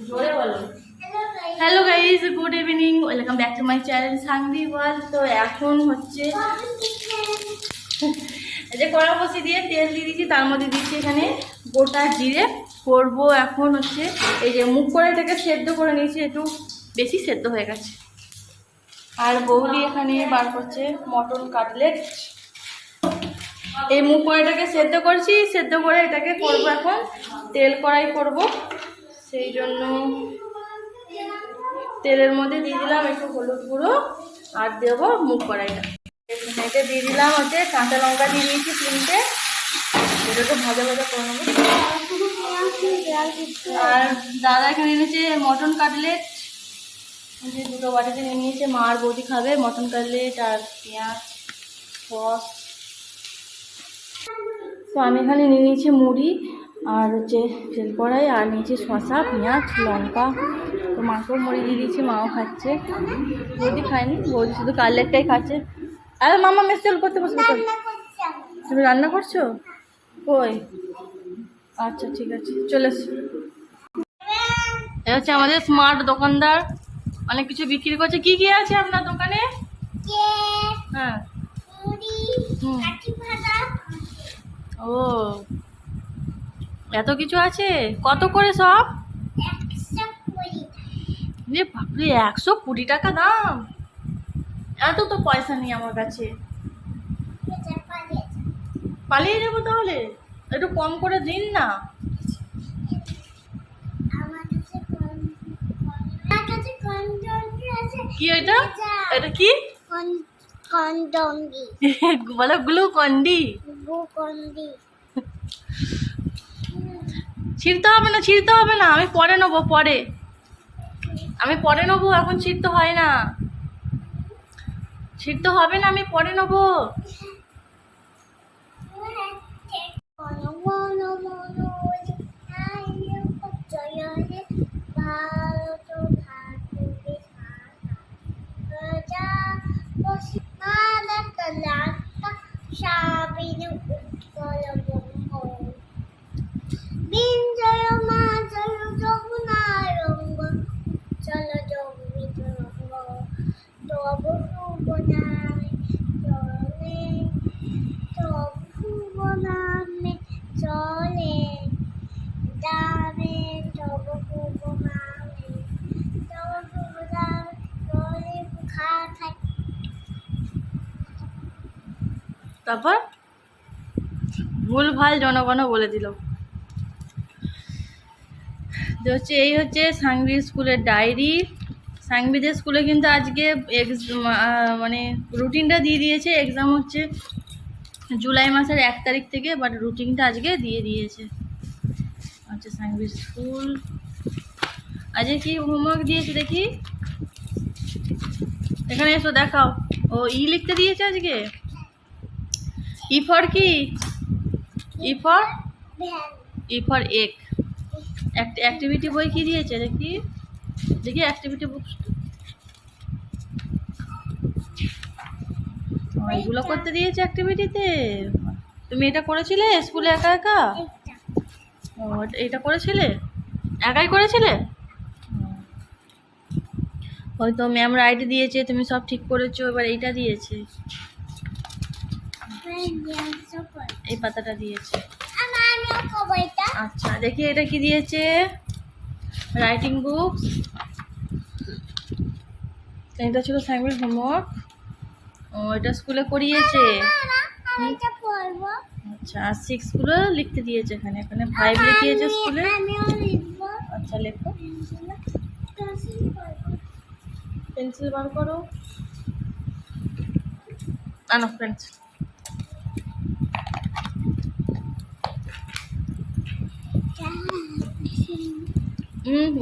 জোরে বলো। Hello guys, good evening, welcome back to my channel Sanghvi world. তো এখন হচ্ছে এই যে কড়া বসিয়ে দিয়ে তেল দিয়ে দিচ্ছি, তার মধ্যে দিচ্ছি এখানে গোটা জিরে। করবো এখন হচ্ছে এই যে মুগ কড়াইটাকে সেদ্ধ করে নিয়েছি, একটু বেশি সেদ্ধ হয়ে গেছে। আর বৌদি এখানে বার করছে মটন কাটলেট। এই মুগ কড়াইটাকে সেদ্ধ করছি, সেদ্ধ করে এটাকে করবো এখন তেল কড়াই করব। সেই জন্য তেলের মধ্যে দিয়ে দিলাম একটু হলুদ গুঁড়ো আর দেবো মুগ কড়াইটা। এতে দিয়ে দিলাম হচ্ছে কাঁচা লঙ্কা দিয়ে দিয়েছি 3টে, এটাকে ভাজা ভাজা করে নেবো। আর দাদা এখানে এনেছে মটন কাটলেট, যে 2টো বাটিতে নিয়ে নিয়েছে। মা আর বৌদি খাবে মটন কাটলেট আর পেঁয়াজ সস। তো আমি এখানে নিয়ে নিয়েছি মুড়ি আর হচ্ছে তেল কড়াই, আর নিয়েছি শসা পেঁয়াজ লঙ্কা। তো মাকেও মুড়ি দিয়ে দিয়েছি, মাও খাচ্ছে। বৌদি খায়নি, বৌদি শুধু কাটলেটটাই খাচ্ছে। আরে মামা মেস তেল করতে বসে তুমি রান্না করছো? কই? আচ্ছা ঠিক আছে, চলে এসো। এ হচ্ছে আমাদের স্মার্ট দোকানদার, অনেক কিছু বিক্রি করছে। কি কি আছে আপনার দোকানে? হ্যাঁ, ও এত কিছু আছে, কত করে সব? বাপরে 120 টাকা দাম, এত তো পয়সা নেই আমার কাছে। পালিয়ে যাবো তাহলে, একটু কম করে দিন না। কি এটা? এটা কি বলো? গ্লুকন্ডি। ছিঁড়তে হবে না, ছিঁড়তে হবে না, আমি পরে নেবো, পরে আমি পরে নেবো, এখন ছিঁড়তে হয় না, ছিঁড়তে হবে না, আমি পরে নেবো। তারপর ভুল ভাল জনগণ বলে দিল। হচ্ছে এই হচ্ছে সাংভি স্কুলের ডায়েরি। সাংভিদের স্কুলে কিন্তু আজকে মানে রুটিনটা দিয়ে দিয়েছে। এক্সাম হচ্ছে জুলাই মাসের 1 তারিখ থেকে, বাট রুটিনটা আজকে দিয়ে দিয়েছে। আচ্ছা, সাংভি স্কুল আজকে কি হোমওয়ার্ক দিয়েছে দেখি, এখানে এসো দেখাও। ও লিখতে দিয়েছে আজকে। ই ফর কি? ই ফর এক। অ্যাক্টিভিটি বই কি দিয়েছে দেখি, দেখি অ্যাক্টিভিটি বুক। এগুলো করতে দিয়েছে অ্যাক্টিভিটিতে। তুমি এটা করেছিলে স্কুলে একা একা? ও এটা করেছিলে, একাই করেছিলে? হয়তো ম্যাম রাইট দিয়েছে, তুমি সব ঠিক করেছো, এবার এইটা দিয়েছে, এই পাতাটা দিয়েছে। আচ্ছা দেখি এটা কি দিয়েছে, রাইটিং বুক। এটা ছিল সাংভির হোমওয়ার্ক। ও এটা স্কুলে করিয়েছে। আচ্ছা, আর 6 গুলো লিখতে দিয়েছে এখানে, এখানে 5 লিখিয়েছে স্কুলে। আচ্ছা লেখো, পেন্সিল বার করো, আনো পেন্সিল।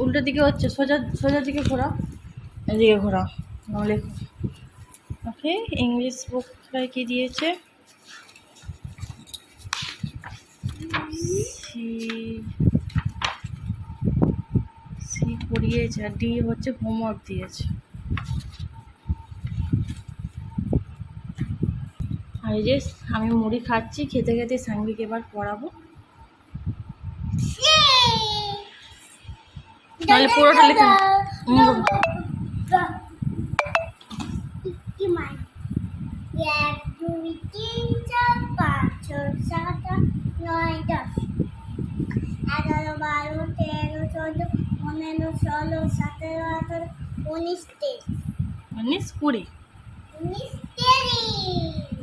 উল্টো দিকে হচ্ছে, সোজা সোজা দিকে ঘোরা, এদিকে ঘোরা, লেখো। ওকে, ইংলিশ বুকটায় কি দিয়েছে? সি পড়িয়েছে, আর ডি হচ্ছে হোমওয়ার্ক দিয়েছে। আর এই যে আমি মুড়ি খাচ্ছি, খেতে খেতে সাংভিকে এবার পড়াবো। নাহলে পুরোটা লিখে নে। এক দুই তিন চার পাঁচ ছয় সাত আট নয় 10 11 12 13 14 15 16 17 18 19 20 19 20 19 20